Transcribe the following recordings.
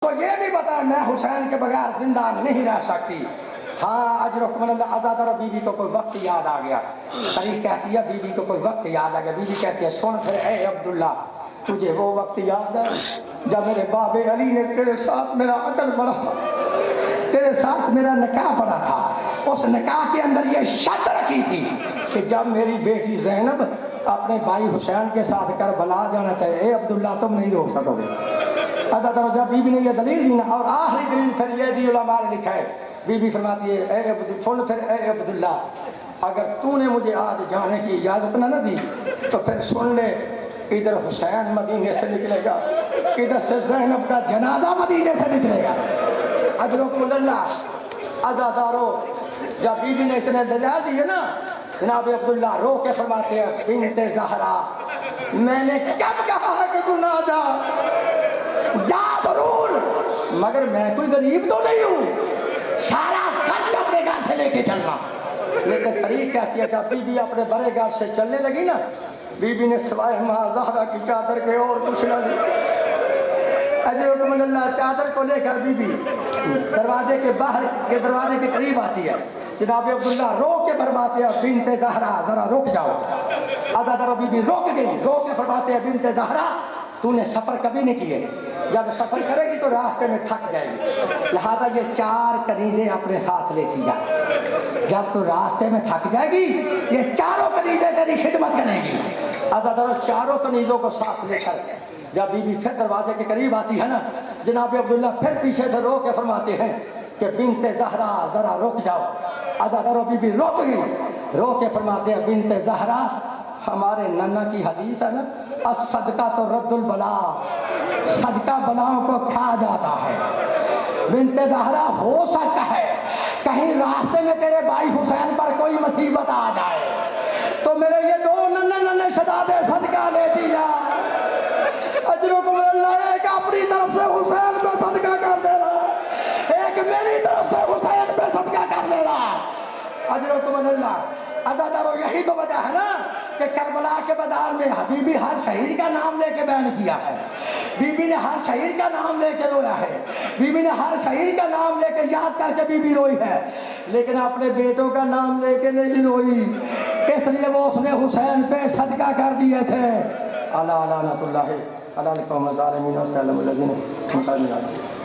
تو یہ بھی بتا میں حسین کے بغیر زندہ نہیں رہ سکتی. ہاں اجرکم اللہ عزادارو بی بی کو کوئی وقت یاد آ گیا. تاریخ کہتی ہے بی بی کو کوئی وقت یاد آ گیا. بی بی کہتی ہے سن پھر اے عبداللہ تجھے وہ وقت یاد ہے جب میرے باب علی نے تیرے ساتھ میرا عقد پڑا تھا, تیرے ساتھ میرا نکاح پڑا تھا. اس نکاح کے اندر یہ شرط رکھی تھی کہ جب میری بیٹی زینب اپنے بھائی حسین کے ساتھ کربلا جانا چاہیے, اے عبداللہ تم نہیں روک سکو گے. جب بی بی نے یہ دلیل دی نا, اور آخری دلیل پھر یہ دی علماء نے لکھا ہے. بی بی فرماتی ہے اے سن پھر اے عبداللہ اگر تو نے مجھے آج جانے کی اجازت نہ دی تو پھر سن لے, ادھر حسین مدینے سے نکلے گا, ادھر سے زینب کا جنازہ مدینے سے نکلے گا. اجرکم اللہ عزادارو جب بی بی نے اتنے دلائل دیے نا, جناب عبداللہ رو کے فرماتے ہیں بنت زہرا میں نے کب کہا ہے کہ تو نہ جا, جا ضرور, مگر میں کوئی غریب تو نہیں ہوں, سارا خرچ اپنے گھر سے لے کے چلنا. لیکن طریق کہتی ہے جب بی بی اپنے بڑے گھر سے چلنے لگی نا, بی بی نے سوائے ماں زہرا کی چادر کے اور کچھ نہ لی. اجرکم اللہ چادر کو لے کر بی بی دروازے کے باہر کے دروازے کے قریب آتی ہے. جناب عبداللہ رو کے فرماتے ہیں بنت زہرا ذرا رک جاؤ. عزادارو بی بی روک گئی, رو کے فرماتے ہیں بنت زہرا تو نے سفر کبھی نہیں کیے, جب سفر کرے گی تو راستے میں تھک جائے گی, لہذا یہ 4 کنیزیں اپنے ساتھ لیتی جا. جب تو راستے میں تھک جائے گی یہ 4 کنیزیں تیری خدمت کریں گی. عزادارو 4 کنیزوں کو ساتھ لے کر جب بی بی پھر دروازے کے قریب آتی ہے نا, جناب عبداللہ پھر پیچھے سے رو کے فرماتے ہیں کہ بنت زہرا ذرا رک جاؤ. عزادارو بی بی رک گئی, رو کے فرماتے ہیں بنت زہرا ہمارے نانا کی حدیث ہے نا, الصدقہ تو رد البلا, صدقہ بلاؤں کو کھا جاتا ہے. بنت زہرا ہو سکتا ہے کہیں راستے میں تیرے بھائی حسین پر کوئی مصیبت آ جائے تو میرے یہ 2 ننھے شہزادے صدقہ لیتی جا. اجرکم اللہ ایک اپنی طرف سے حسین پہ صدقہ کر دے رہا, ایک میری طرف سے حسین پہ صدقہ کر دے رہا. اجرکم اللہ عزادارو یہی تو وجہ ہے نا کہ کربلا کے میدان میں بی بی ہر شہید کا نام لے کے بیان کیا ہے. بی بی نے ہر شہید کا نام لے کے رویا ہے, بی بی نے ہر شہید کا نام لے کے یاد کر کے بی بی روئی ہے, لیکن اپنے بیٹوں کا نام لے کے نہیں روئی, اس لیے وہ اس نے حسین پہ صدقہ کر دیے تھے. الا لعنت اللہ علی القوم الظالمین وسلم الذین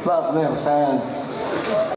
بس میں حسین